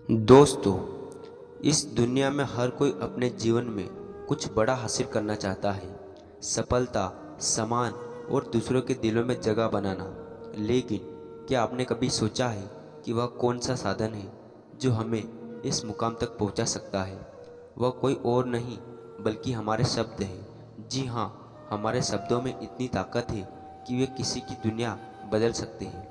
दोस्तों, इस दुनिया में हर कोई अपने जीवन में कुछ बड़ा हासिल करना चाहता है। सफलता, सम्मान और दूसरों के दिलों में जगह बनाना। लेकिन क्या आपने कभी सोचा है कि वह कौन सा साधन है जो हमें इस मुकाम तक पहुंचा सकता है? वह कोई और नहीं बल्कि हमारे शब्द हैं। जी हाँ, हमारे शब्दों में इतनी ताकत है कि वे किसी की दुनिया बदल सकते हैं।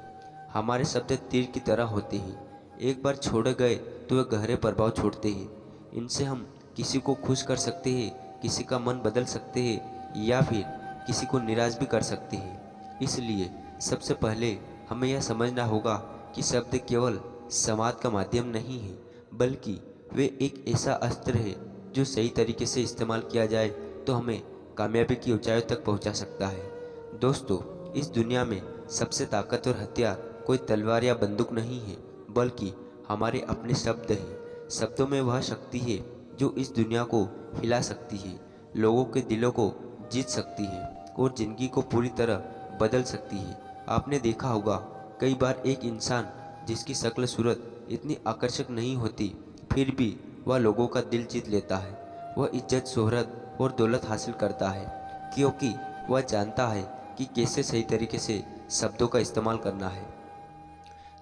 हमारे शब्द तीर की तरह होते हैं। एक बार छोड़े गए तो वे गहरे प्रभाव छोड़ते हैं। इनसे हम किसी को खुश कर सकते हैं, किसी का मन बदल सकते हैं या फिर किसी को निराश भी कर सकते हैं। इसलिए सबसे पहले हमें यह समझना होगा कि शब्द केवल संवाद का माध्यम नहीं है, बल्कि वे एक ऐसा अस्त्र है जो सही तरीके से इस्तेमाल किया जाए तो हमें कामयाबी की ऊंचाइयों तक पहुंचा सकता है। दोस्तों, इस दुनिया में सबसे ताकतवर हथियार कोई तलवार या बंदूक नहीं है, बल्कि हमारे अपने शब्द हैं। शब्दों में वह शक्ति है जो इस दुनिया को हिला सकती है, लोगों के दिलों को जीत सकती है और ज़िंदगी को पूरी तरह बदल सकती है। आपने देखा होगा, कई बार एक इंसान जिसकी शक्ल सूरत इतनी आकर्षक नहीं होती, फिर भी वह लोगों का दिल जीत लेता है। वह इज्जत, शोहरत और दौलत हासिल करता है क्योंकि वह जानता है कि कैसे सही तरीके से शब्दों का इस्तेमाल करना है।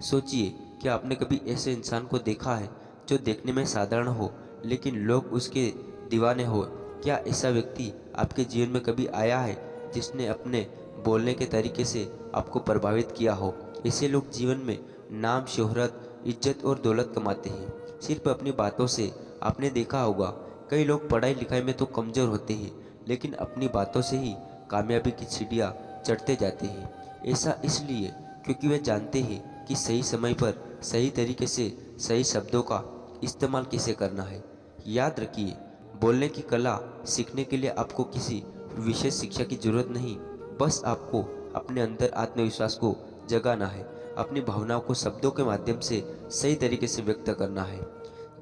सोचिए कि आपने कभी ऐसे इंसान को देखा है जो देखने में साधारण हो लेकिन लोग उसके दीवाने हो? क्या ऐसा व्यक्ति आपके जीवन में कभी आया है जिसने अपने बोलने के तरीके से आपको प्रभावित किया हो? ऐसे लोग जीवन में नाम, शोहरत, इज्जत और दौलत कमाते हैं सिर्फ अपनी बातों से। आपने देखा होगा, कई लोग पढ़ाई लिखाई में तो कमज़ोर होते हैं लेकिन अपनी बातों से ही कामयाबी की सीढ़ियाँ चढ़ते जाते हैं। ऐसा इसलिए क्योंकि वे जानते हैं कि सही समय पर सही तरीके से सही शब्दों का इस्तेमाल कैसे करना है। याद रखिए, बोलने की कला सीखने के लिए आपको किसी विशेष शिक्षा की जरूरत नहीं, बस आपको अपने अंदर आत्मविश्वास को जगाना है, अपनी भावनाओं को शब्दों के माध्यम से सही तरीके से व्यक्त करना है।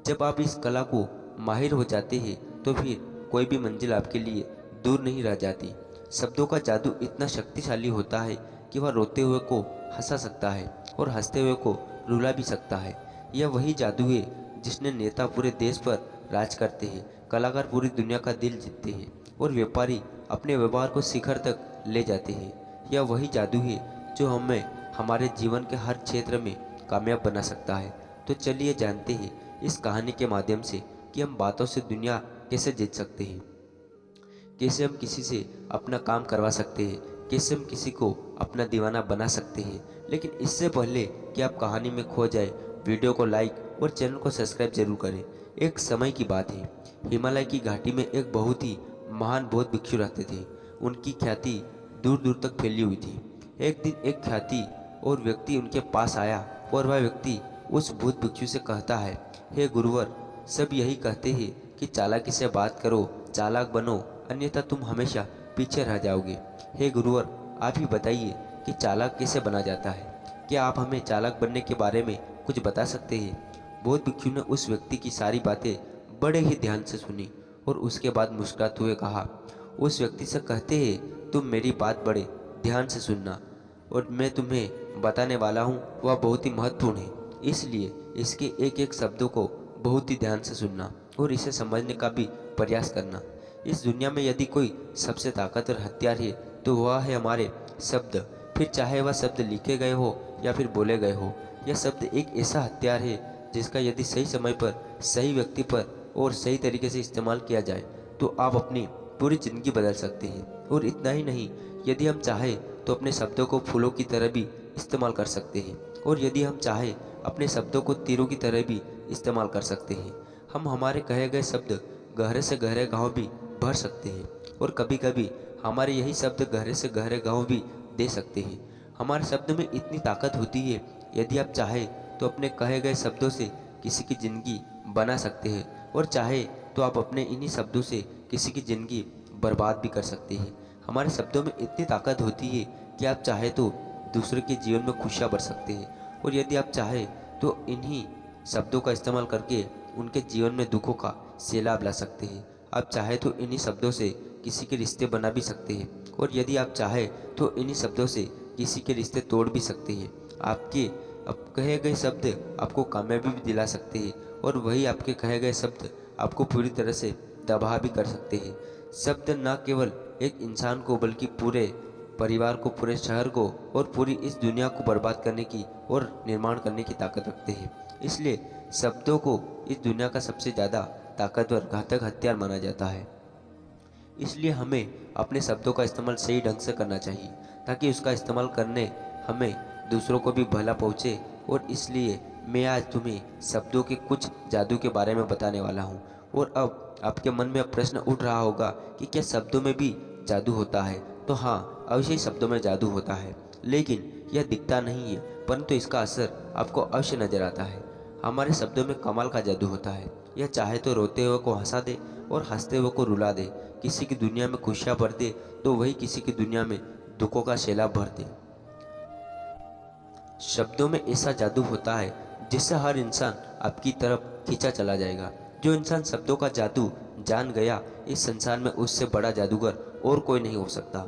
जब आप इस कला को माहिर हो जाते हैं तो फिर कोई भी मंजिल आपके लिए दूर नहीं रह जाती। शब्दों का जादू इतना शक्तिशाली होता है कि वह रोते हुए को हंसा सकता है और हंसते हुए को रुला भी सकता है। यह वही जादू है जिसने नेता पूरे देश पर राज करते हैं, कलाकार पूरी दुनिया का दिल जीतते हैं और व्यापारी अपने व्यापार को शिखर तक ले जाते हैं। यह वही जादू है जो हमें हमारे जीवन के हर क्षेत्र में कामयाब बना सकता है। तो चलिए जानते हैं इस कहानी के माध्यम से कि हम बातों से दुनिया कैसे जीत सकते हैं, कैसे हम किसी से अपना काम करवा सकते हैं, कैसे हम किसी को अपना दीवाना बना सकते हैं। लेकिन इससे पहले कि आप कहानी में खो जाए, वीडियो को लाइक और चैनल को सब्सक्राइब जरूर करें। एक समय की बात है, हिमालय की घाटी में एक बहुत ही महान बौद्ध भिक्षु रहते थे। उनकी ख्याति दूर दूर तक फैली हुई थी। एक दिन एक ख्याति और व्यक्ति उनके पास आया और वह व्यक्ति उस बौद्ध भिक्षु से कहता है, हे गुरुवर, सब यही कहते हैं कि चालाकी से बात करो, चालाक बनो, अन्यथा तुम हमेशा पीछे रह जाओगे। हे गुरुवर, आप ही बताइए कि चालाक कैसे बना जाता है? क्या आप हमें चालाक बनने के बारे में कुछ बता सकते हैं? बौद्ध भिक्षु ने उस व्यक्ति की सारी बातें बड़े ही ध्यान से सुनी और उसके बाद मुस्कुराते हुए कहा, उस व्यक्ति से कहते हैं, तुम मेरी बात बड़े ध्यान से सुनना और मैं तुम्हें बताने वाला हूँ वह बहुत ही महत्वपूर्ण है, इसलिए इसके एक एक शब्दों को बहुत ही ध्यान से सुनना और इसे समझने का भी प्रयास करना। इस दुनिया में यदि कोई सबसे ताकतवर हथियार है तो वह है हमारे शब्द। फिर चाहे वह शब्द लिखे गए हो या फिर बोले गए हो, यह शब्द एक ऐसा हथियार है जिसका यदि सही समय पर, सही व्यक्ति पर और सही तरीके से इस्तेमाल किया जाए तो आप अपनी पूरी ज़िंदगी बदल सकते हैं। और इतना ही नहीं, यदि हम चाहें तो अपने शब्दों को फूलों की तरह भी इस्तेमाल कर सकते हैं और यदि हम चाहें अपने शब्दों को तीरों की तरह भी इस्तेमाल कर सकते हैं। हम हमारे कहे गए शब्द गहरे से गहरे गांव भी भर सकते हैं और कभी कभी हमारे यही शब्द गहरे से गहरे गांव भी दे सकते हैं। हमारे शब्द में इतनी ताकत होती है, यदि आप चाहें तो अपने कहे गए शब्दों से किसी की ज़िंदगी बना सकते हैं और चाहे तो आप अपने इन्हीं शब्दों से किसी की ज़िंदगी बर्बाद भी कर सकते हैं। हमारे शब्दों में इतनी ताकत होती है कि आप चाहे तो दूसरे के जीवन में खुशियाँ भर सकते हैं और यदि आप चाहे तो इन्हीं शब्दों का इस्तेमाल करके उनके जीवन में दुखों का सैलाब ला सकते हैं। आप चाहे तो इन्हीं शब्दों से किसी के रिश्ते बना भी सकते हैं और यदि आप चाहे तो इन्हीं शब्दों से किसी के रिश्ते तोड़ भी सकते हैं। आपके अब कहे गए शब्द आपको कामयाबी भी दिला सकते हैं और वही आपके कहे गए शब्द आपको पूरी तरह से तबाह भी कर सकते हैं। शब्द न केवल एक इंसान को बल्कि पूरे परिवार को, पूरे शहर को और पूरी इस दुनिया को बर्बाद करने की और निर्माण करने की ताकत रखते हैं। इसलिए शब्दों को इस दुनिया का सबसे ज़्यादा ताकतवर घातक हथियार माना जाता है। इसलिए हमें अपने शब्दों का इस्तेमाल सही ढंग से करना चाहिए ताकि उसका इस्तेमाल करने हमें दूसरों को भी भला पहुँचे। और इसलिए मैं आज तुम्हें शब्दों के कुछ जादू के बारे में बताने वाला हूँ। और अब आपके मन में अब प्रश्न उठ रहा होगा कि क्या शब्दों में भी जादू होता है? तो हाँ, अवश्य ही शब्दों में जादू होता है, लेकिन यह दिखता नहीं है, परंतु इसका असर आपको अवश्य नजर आता है। हमारे शब्दों में कमाल का जादू होता है। यह चाहे तो रोते हुए को हंसा दे और हंसते हुए को रुला दे, किसी की दुनिया में खुशियाँ भर दे तो वही किसी की दुनिया में दुखों का सैलाब भर दे। शब्दों में ऐसा जादू होता है जिससे हर इंसान आपकी तरफ खींचा चला जाएगा। जो इंसान शब्दों का जादू जान गया, इस संसार में उससे बड़ा जादूगर और कोई नहीं हो सकता।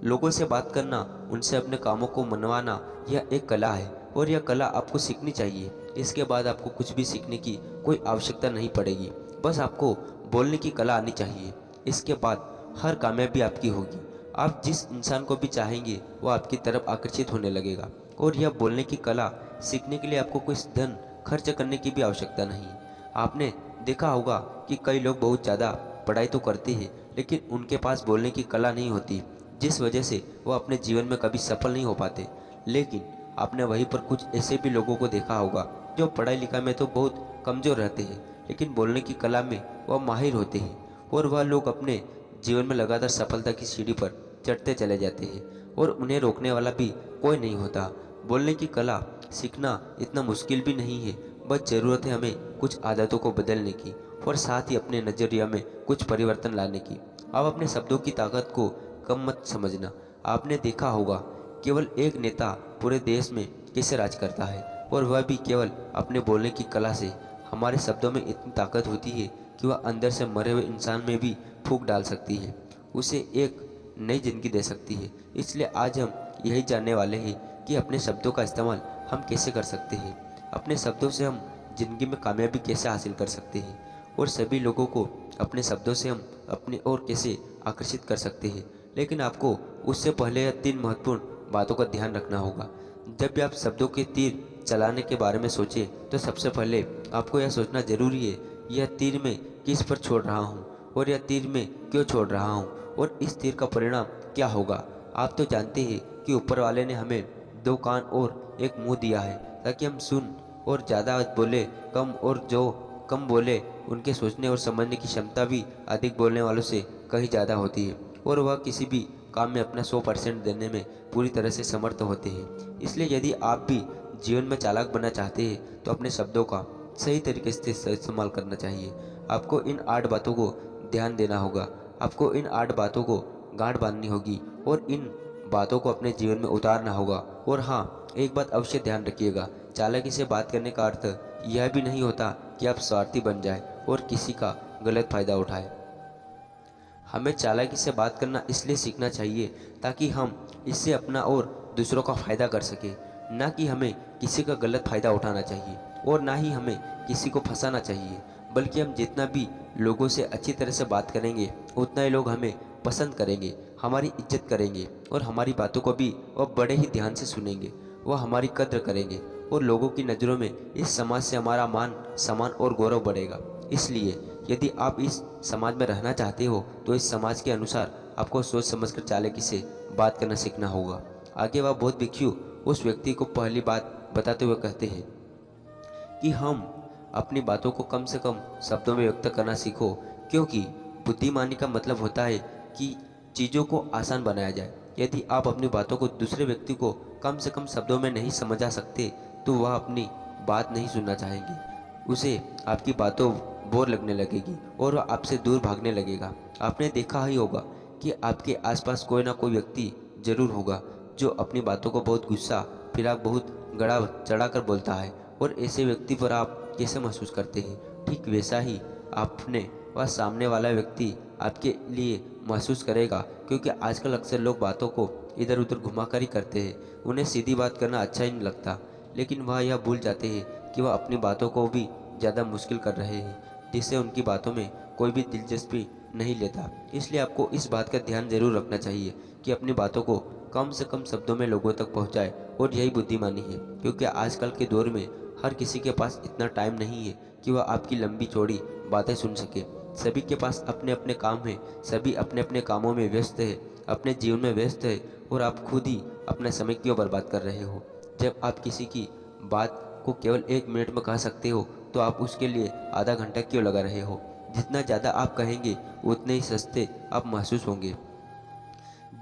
लोगों से बात करना, उनसे अपने कामों को मनवाना, यह एक कला है और यह कला आपको सीखनी चाहिए। इसके बाद आपको कुछ भी सीखने की कोई आवश्यकता नहीं पड़ेगी, बस आपको बोलने की कला आनी चाहिए। इसके बाद हर कामयाबी आपकी होगी। आप जिस इंसान को भी चाहेंगे वो आपकी तरफ आकर्षित होने लगेगा। और यह बोलने की कला सीखने के लिए आपको कुछ धन खर्च करने की भी आवश्यकता नहीं। आपने देखा होगा कि कई लोग बहुत ज़्यादा पढ़ाई तो करते हैं, लेकिन उनके पास बोलने की कला नहीं होती, जिस वजह से वो अपने जीवन में कभी सफल नहीं हो पाते। लेकिन आपने वहीं पर कुछ ऐसे भी लोगों को देखा होगा जो पढ़ाई लिखाई में तो बहुत कमज़ोर रहते हैं, लेकिन बोलने की कला में वह माहिर होते हैं और वह लोग अपने जीवन में लगातार सफलता की सीढ़ी पर चढ़ते चले जाते हैं और उन्हें रोकने वाला भी कोई नहीं होता। बोलने की कला सीखना इतना मुश्किल भी नहीं है, बस ज़रूरत है हमें कुछ आदतों को बदलने की और साथ ही अपने नज़रिया में कुछ परिवर्तन लाने की। आप अपने शब्दों की ताकत को कम मत समझना। आपने देखा होगा केवल एक नेता पूरे देश में कैसे राज करता है, और वह भी केवल अपने बोलने की कला से। हमारे शब्दों में इतनी ताकत होती है कि वह अंदर से मरे हुए इंसान में भी फूंक डाल सकती है, उसे एक नई जिंदगी दे सकती है। इसलिए आज हम यही जानने वाले हैं कि अपने शब्दों का इस्तेमाल हम कैसे कर सकते हैं, अपने शब्दों से हम ज़िंदगी में कामयाबी कैसे हासिल कर सकते हैं और सभी लोगों को अपने शब्दों से हम अपनी ओर कैसे आकर्षित कर सकते हैं। लेकिन आपको उससे पहले यह 3 महत्वपूर्ण बातों का ध्यान रखना होगा। जब भी आप शब्दों के तीर चलाने के बारे में सोचें तो सबसे पहले आपको यह सोचना जरूरी है, यह तीर मैं किस पर छोड़ रहा हूँ और यह तीर मैं क्यों छोड़ रहा हूँ और इस तीर का परिणाम क्या होगा। आप तो जानते हैं कि ऊपर वाले ने हमें 2 कान और 1 मुंह दिया है ताकि हम सुन और ज़्यादा बोले कम, और जो कम बोले उनके सोचने और समझने की क्षमता भी अधिक बोलने वालों से कहीं ज़्यादा होती है और वह किसी भी काम में अपना 100% देने में पूरी तरह से समर्थ होते हैं। इसलिए यदि आप भी जीवन में चालाक बनना चाहते हैं तो अपने शब्दों का सही तरीके से इस्तेमाल करना चाहिए। आपको इन 8 बातों को ध्यान देना होगा, आपको इन 8 बातों को गांठ बांधनी होगी और इन बातों को अपने जीवन में उतारना होगा। और हाँ, एक बात अवश्य ध्यान रखिएगा, चालाकी से बात करने का अर्थ यह भी नहीं होता कि आप स्वार्थी बन जाए और किसी का गलत फायदा उठाए। हमें चालाकी से बात करना इसलिए सीखना चाहिए ताकि हम इससे अपना और दूसरों का फायदा कर सके, ना कि हमें किसी का गलत फायदा उठाना चाहिए और ना ही हमें किसी को फंसाना चाहिए। बल्कि हम जितना भी लोगों से अच्छी तरह से बात करेंगे उतना ही लोग हमें पसंद करेंगे, हमारी इज्जत करेंगे और हमारी बातों को भी वह बड़े ही ध्यान से सुनेंगे, वह हमारी कद्र करेंगे और लोगों की नज़रों में इस समाज से हमारा मान सम्मान और गौरव बढ़ेगा। इसलिए यदि आप इस समाज में रहना चाहते हो तो इस समाज के अनुसार आपको सोच समझकर चालाकी से बात करना सीखना होगा। आगे वह बौद्ध भिक्षु उस व्यक्ति को पहली बात बताते हुए कहते हैं कि हम अपनी बातों को कम से कम शब्दों में व्यक्त करना सीखो, क्योंकि बुद्धिमानी का मतलब होता है कि चीज़ों को आसान बनाया जाए। यदि आप अपनी बातों को दूसरे व्यक्ति को कम से कम शब्दों में नहीं समझा सकते तो वह अपनी बात नहीं सुनना चाहेंगे, उसे आपकी बातों बोर लगने लगेगी और वह आपसे दूर भागने लगेगा। आपने देखा ही होगा कि आपके आसपास कोई ना कोई व्यक्ति जरूर होगा जो अपनी बातों को बहुत गुस्सा फिर आप बहुत गड़ा चढ़ा कर बोलता है, और ऐसे व्यक्ति पर आप कैसे महसूस करते हैं, ठीक वैसा ही आपने वह सामने वाला व्यक्ति आपके लिए महसूस करेगा। क्योंकि आजकल अक्सर लोग बातों को इधर उधर घुमा कर ही करते हैं, उन्हें सीधी बात करना अच्छा ही नहीं लगता। लेकिन वह यह भूल जाते हैं कि वह अपनी बातों को भी ज़्यादा मुश्किल कर रहे हैं, जिससे उनकी बातों में कोई भी दिलचस्पी नहीं लेता। इसलिए आपको इस बात का ध्यान जरूर रखना चाहिए कि अपनी बातों को कम से कम शब्दों में लोगों तक पहुंचाए, और यही बुद्धिमानी है, क्योंकि आजकल के दौर में हर किसी के पास इतना टाइम नहीं है कि वह आपकी लंबी चौड़ी बातें सुन सके। सभी के पास अपने अपने काम हैं, सभी अपने अपने कामों में व्यस्त है, अपने जीवन में व्यस्त है, और आप खुद ही अपना समय क्यों बर्बाद कर रहे हो? जब आप किसी की बात को केवल 1 मिनट में कह सकते हो, तो आप उसके लिए आधा घंटा क्यों लगा रहे हो? जितना ज़्यादा आप कहेंगे उतने ही सस्ते आप महसूस होंगे।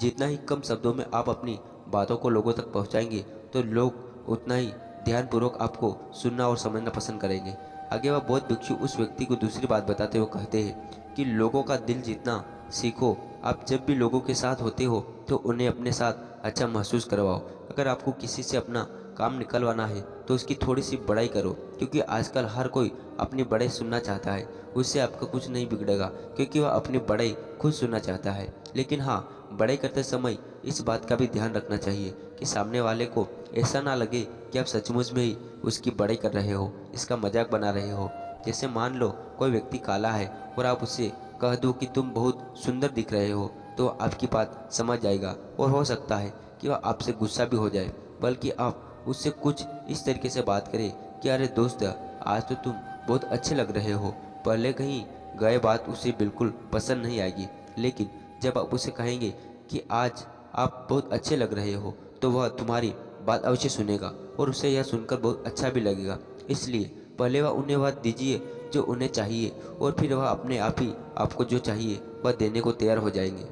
जितना ही कम शब्दों में आप अपनी बातों को लोगों तक पहुंचाएंगे, तो लोग उतना ही ध्यानपूर्वक आपको सुनना और समझना पसंद करेंगे। आगे वह बौद्ध भिक्षु उस व्यक्ति को दूसरी बात बताते हुए कहते हैं कि लोगों का दिल जीतना सीखो। आप जब भी लोगों के साथ होते हो तो उन्हें अपने साथ अच्छा महसूस करवाओ। अगर आपको किसी से अपना काम निकलवाना है तो उसकी थोड़ी सी बड़ाई करो, क्योंकि आजकल हर कोई अपनी बड़ाई सुनना चाहता है। उससे आपका कुछ नहीं बिगड़ेगा, क्योंकि वह अपनी बड़ाई खुद सुनना चाहता है। लेकिन हाँ, बड़ाई करते समय इस बात का भी ध्यान रखना चाहिए कि सामने वाले को ऐसा ना लगे कि आप सचमुच में ही उसकी बड़ाई कर रहे हो, इसका मजाक बना रहे हो। जैसे मान लो कोई व्यक्ति काला है और आप उससे कह दो कि तुम बहुत सुंदर दिख रहे हो, तो आपकी बात समझ जाएगा, और हो सकता है कि वह आपसे गुस्सा भी हो जाए। बल्कि आप उससे कुछ इस तरीके से बात करें कि अरे दोस्त, आज तो तुम बहुत अच्छे लग रहे हो। पहले कहीं गए बात उसे बिल्कुल पसंद नहीं आएगी, लेकिन जब आप उसे कहेंगे कि आज आप बहुत अच्छे लग रहे हो, तो वह तुम्हारी बात अवश्य सुनेगा, और उसे यह सुनकर बहुत अच्छा भी लगेगा। इसलिए पहले वह उन्हें वह दीजिए जो उन्हें चाहिए, और फिर वह अपने आप ही आपको जो चाहिए वह देने को तैयार हो जाएंगे।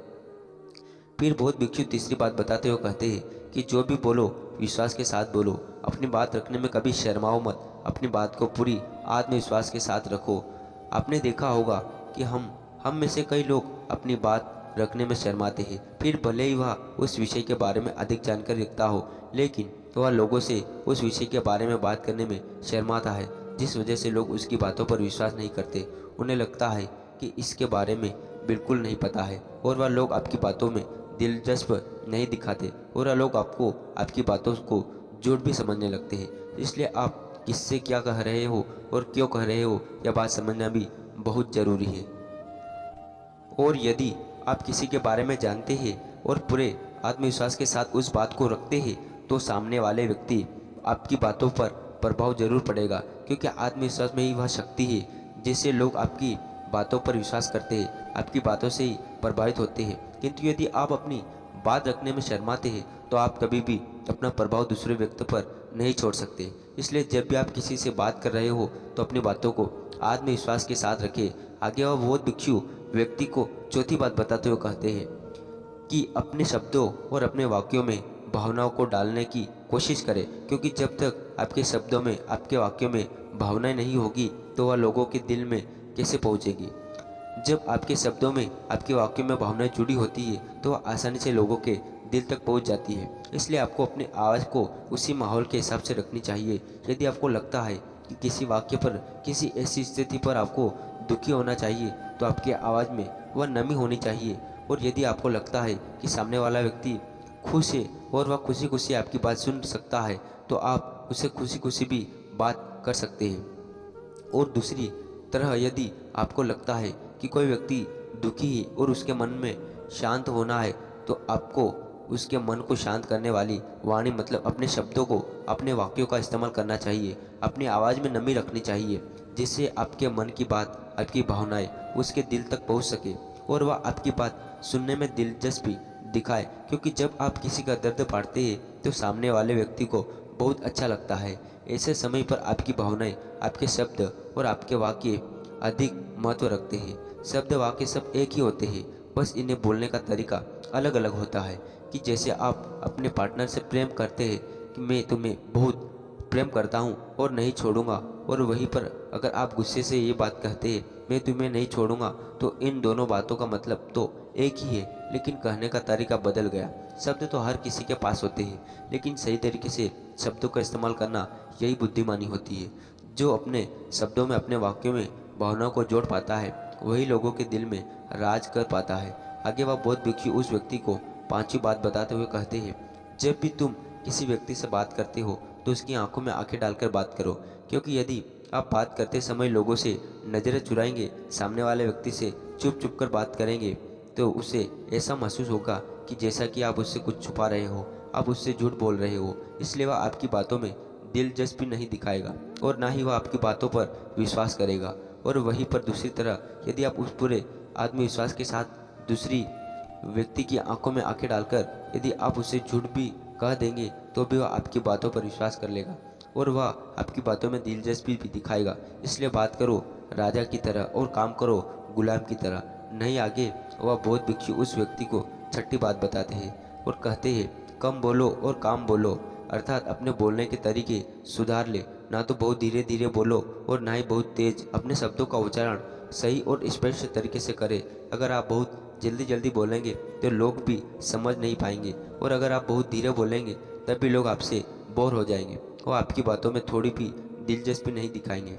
फिर बौद्ध भिक्षु तीसरी बात बताते हुए कहते हैं कि जो भी बोलो विश्वास के साथ बोलो। अपनी बात रखने में कभी शर्माओ मत। अपनी बात को पूरी आत्मविश्वास के साथ रखो। आपने देखा होगा कि हम में से कई लोग अपनी बात रखने में शर्माते हैं। फिर भले ही वह उस विषय के बारे में अधिक जानकारी रखता हो, लेकिन वह लोगों से उस विषय के बारे में बात करने में शर्माता है, जिस वजह से लोग उसकी बातों पर विश्वास नहीं करते। उन्हें लगता है कि इसके बारे में बिल्कुल नहीं पता है, और वह लोग आपकी बातों में दिलचस्प नहीं दिखाते, और वह लोग आपको आपकी बातों को झूठ भी समझने लगते हैं। इसलिए आप किससे क्या कह रहे हो और क्यों कह रहे हो, यह बात समझना भी बहुत ज़रूरी है। और यदि आप किसी के बारे में जानते हैं और पूरे आत्मविश्वास के साथ उस बात को रखते हैं, तो सामने वाले व्यक्ति आपकी बातों पर प्रभाव जरूर पड़ेगा, क्योंकि आत्मविश्वास में ही वह शक्ति है जिससे लोग आपकी बातों पर विश्वास करते हैं, आपकी बातों से ही प्रभावित होते हैं। किंतु यदि आप अपनी बात रखने में शर्माते हैं, तो आप कभी भी अपना प्रभाव दूसरे व्यक्ति पर नहीं छोड़ सकते। इसलिए जब भी आप किसी से बात कर रहे हो, तो अपनी बातों को आत्मविश्वास के साथ रखें। आगे वह बौद्ध भिक्षु व्यक्ति को चौथी बात बताते हुए कहते हैं कि अपने शब्दों और अपने वाक्यों में भावनाओं को डालने की कोशिश करें, क्योंकि जब तक आपके शब्दों में, आपके वाक्यों में भावनाएं नहीं होगी, तो वह लोगों के दिल में कैसे पहुंचेगी। जब आपके शब्दों में, आपके वाक्यों में भावनाएं जुड़ी होती है, तो वह आसानी से लोगों के दिल तक पहुंच जाती है। इसलिए आपको अपनी आवाज़ को उसी माहौल के हिसाब से रखनी चाहिए। यदि आपको लगता है कि किसी वाक्य पर, किसी ऐसी स्थिति पर आपको दुखी होना चाहिए, तो आपकी आवाज़ में वह नमी होनी चाहिए। और यदि आपको लगता है कि सामने वाला व्यक्ति खुश है और वह खुशी खुशी आपकी बात सुन सकता है, तो आप उसे खुशी खुशी भी बात कर सकते हैं। और दूसरी तरह यदि आपको लगता है कि कोई व्यक्ति दुखी है और उसके मन में शांत होना है, तो आपको उसके मन को शांत करने वाली वाणी, मतलब अपने शब्दों को, अपने वाक्यों का इस्तेमाल करना चाहिए। अपनी आवाज़ में नमी रखनी चाहिए, जिससे आपके मन की बात, आपकी भावनाएं उसके दिल तक पहुंच सके, और वह आपकी बात सुनने में दिलचस्पी दिखाए। क्योंकि जब आप किसी का दर्द बांटते हैं, तो सामने वाले व्यक्ति को बहुत अच्छा लगता है। ऐसे समय पर आपकी भावनाएं, आपके शब्द और आपके वाक्य अधिक महत्व रखते हैं। शब्द, वाक्य सब एक ही होते हैं, बस इन्हें बोलने का तरीका अलग अलग होता है। कि जैसे आप अपने पार्टनर से प्रेम करते हैं कि मैं तुम्हें बहुत प्रेम करता हूँ और नहीं छोड़ूंगा, और वहीं पर अगर आप गुस्से से ये बात कहते हैं मैं तुम्हें नहीं छोड़ूंगा, तो इन दोनों बातों का मतलब तो एक ही है, लेकिन कहने का तरीका बदल गया। शब्द तो हर किसी के पास होते हैं, लेकिन सही तरीके से शब्दों का इस्तेमाल करना, यही बुद्धिमानी होती है। जो अपने शब्दों में, अपने वाक्यों में भावनाओं को जोड़ पाता है, वही लोगों के दिल में राज कर पाता है। आगे वह बौद्ध भिक्षु उस व्यक्ति को पांचवी बात बताते हुए कहते हैं, जब भी तुम किसी व्यक्ति से बात करते हो, तो उसकी आंखों में आंखें डालकर बात करो, क्योंकि यदि आप बात करते समय लोगों से नज़रें चुराएंगे, सामने वाले व्यक्ति से चुप चुप कर बात करेंगे, तो उसे ऐसा महसूस होगा कि जैसा कि आप उससे कुछ छुपा रहे हो, आप उससे झूठ बोल रहे हो। इसलिए वह आपकी बातों में दिलचस्पी नहीं दिखाएगा और ना ही वह आपकी बातों पर विश्वास करेगा। और वहीं पर दूसरी तरह यदि आप उस पूरे आत्मविश्वास के साथ दूसरी व्यक्ति की आंखों में आंखें डालकर यदि आप उसे झूठ भी कह देंगे, तो भी वह आपकी बातों पर विश्वास कर लेगा और वह आपकी बातों में दिलचस्पी भी दिखाएगा। इसलिए बात करो राजा की तरह और काम करो गुलाम की तरह। नहीं आगे वह बौद्ध भिक्षु उस व्यक्ति को छठी बात बताते हैं और कहते हैं, कम बोलो और काम बोलो, अर्थात अपने बोलने के तरीके सुधार ले। ना तो बहुत धीरे धीरे बोलो और ना ही बहुत तेज। अपने शब्दों का उच्चारण सही और स्पष्ट तरीके से करें। अगर आप बहुत जल्दी जल्दी बोलेंगे तो लोग भी समझ नहीं पाएंगे, और अगर आप बहुत धीरे बोलेंगे तब भी लोग आपसे बोर हो जाएंगे और आपकी बातों में थोड़ी भी दिलचस्पी नहीं दिखाएंगे।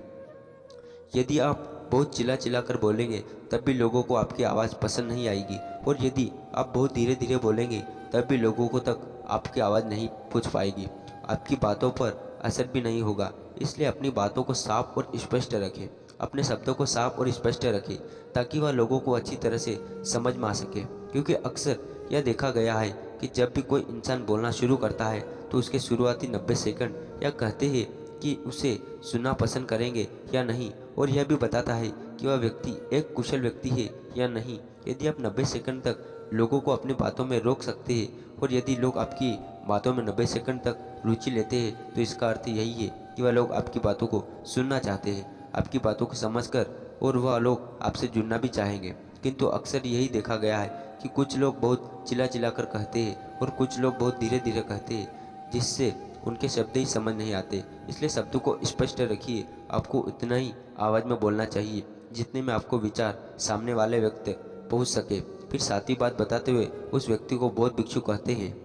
यदि आप बहुत चिल्ला चिल्ला कर बोलेंगे तब भी लोगों को आपकी आवाज़ पसंद नहीं आएगी, और यदि आप बहुत धीरे धीरे बोलेंगे तब भी लोगों को तक आपकी आवाज़ नहीं पहुंच पाएगी, आपकी बातों पर असर भी नहीं होगा। इसलिए अपनी बातों को साफ और स्पष्ट रखें, अपने शब्दों को साफ और स्पष्ट रखें, ताकि वह लोगों को अच्छी तरह से समझ में आ सके। क्योंकि अक्सर यह देखा गया है कि जब भी कोई इंसान बोलना शुरू करता है तो उसके शुरुआती 90 सेकंड या कहते हैं कि उसे सुनना पसंद करेंगे या नहीं, और यह भी बताता है कि वह व्यक्ति एक कुशल व्यक्ति है या नहीं। यदि आप 90 सेकंड तक लोगों को अपनी बातों में रोक सकते हैं और यदि लोग आपकी बातों में 90 सेकंड तक रुचि लेते हैं, तो इसका अर्थ यही है कि वह लोग आपकी बातों को सुनना चाहते हैं, आपकी बातों को समझकर, और वह लोग आपसे जुड़ना भी चाहेंगे। किंतु अक्सर यही देखा गया है कि कुछ लोग बहुत चिल्ला चिल्ला कर कहते हैं और कुछ लोग बहुत धीरे धीरे कहते हैं, जिससे उनके शब्द ही समझ नहीं आते। इसलिए शब्दों को स्पष्ट रखिए। आपको उतना ही आवाज़ में बोलना चाहिए जितने में आपको विचार सामने वाले व्यक्ति पहुंच सके। फिर सातवीं बात बताते हुए उस व्यक्ति को बौद्ध भिक्षु कहते हैं,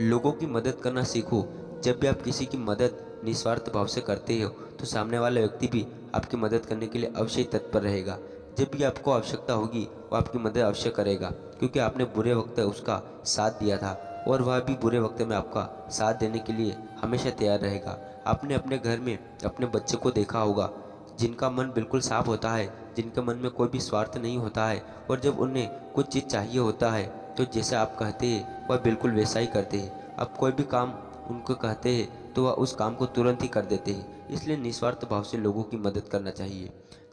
लोगों की मदद करना सीखो। जब भी आप किसी की मदद निस्वार्थ भाव से करते हो तो सामने वाला व्यक्ति भी आपकी मदद करने के लिए अवश्य तत्पर रहेगा। जब भी आपको आवश्यकता होगी वो आपकी मदद अवश्य करेगा, क्योंकि आपने बुरे वक्त उसका साथ दिया था और वह भी बुरे वक्त में आपका साथ देने के लिए हमेशा तैयार रहेगा। आपने अपने घर में अपने बच्चे को देखा होगा, जिनका मन बिल्कुल साफ होता है, जिनके मन में कोई भी स्वार्थ नहीं होता है, और जब उन्हें कुछ चीज़ चाहिए होता है तो जैसे आप कहते हैं वह बिल्कुल वैसा ही करते हैं। आप कोई भी काम उनको कहते हैं तो वह उस काम को तुरंत ही कर देते हैं। इसलिए निस्वार्थ भाव से लोगों की मदद करना चाहिए,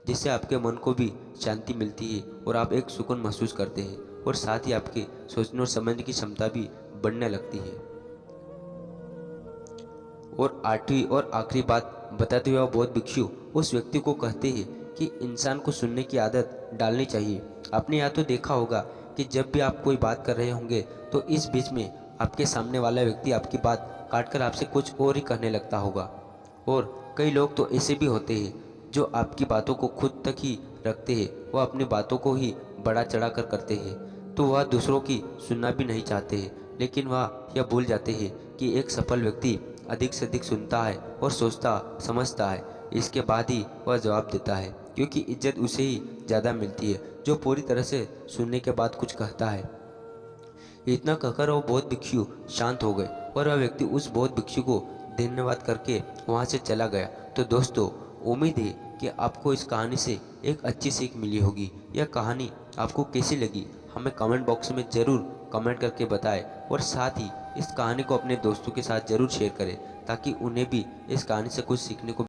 जिससे आपके मन को भी शांति मिलती है और आप एक सुकून महसूस करते हैं, और साथ ही आपके सोचने और समझने की क्षमता भी बढ़ने लगती है। और आठवीं और आखिरी बात बताते हुए बौद्ध भिक्षु उस व्यक्ति को कहते हैं कि इंसान को सुनने की आदत डालनी चाहिए। आपने या तो देखा होगा कि जब भी आप कोई बात कर रहे होंगे तो इस बीच में आपके सामने वाला व्यक्ति आपकी बात काटकर आपसे कुछ और ही कहने लगता होगा, और कई लोग तो ऐसे भी होते हैं जो आपकी बातों को खुद तक ही रखते हैं, वह अपनी बातों को ही बड़ा चढ़ा कर करते हैं, तो वह दूसरों की सुनना भी नहीं चाहते हैं। लेकिन वह यह भूल जाते हैं कि एक सफल व्यक्ति अधिक से अधिक सुनता है और सोचता समझता है, इसके बाद ही वह जवाब देता है, क्योंकि इज्जत उसे ही ज़्यादा मिलती है जो पूरी तरह से सुनने के बाद कुछ कहता है। इतना कहकर वो बौद्ध भिक्षु शांत हो गए और वह व्यक्ति उस बौद्ध भिक्षु को धन्यवाद करके वहाँ से चला गया। तो दोस्तों, उम्मीद है कि आपको इस कहानी से एक अच्छी सीख मिली होगी। यह कहानी आपको कैसी लगी हमें कमेंट बॉक्स में ज़रूर कमेंट करके बताएं, और साथ ही इस कहानी को अपने दोस्तों के साथ ज़रूर शेयर करें, ताकि उन्हें भी इस कहानी से कुछ सीखने को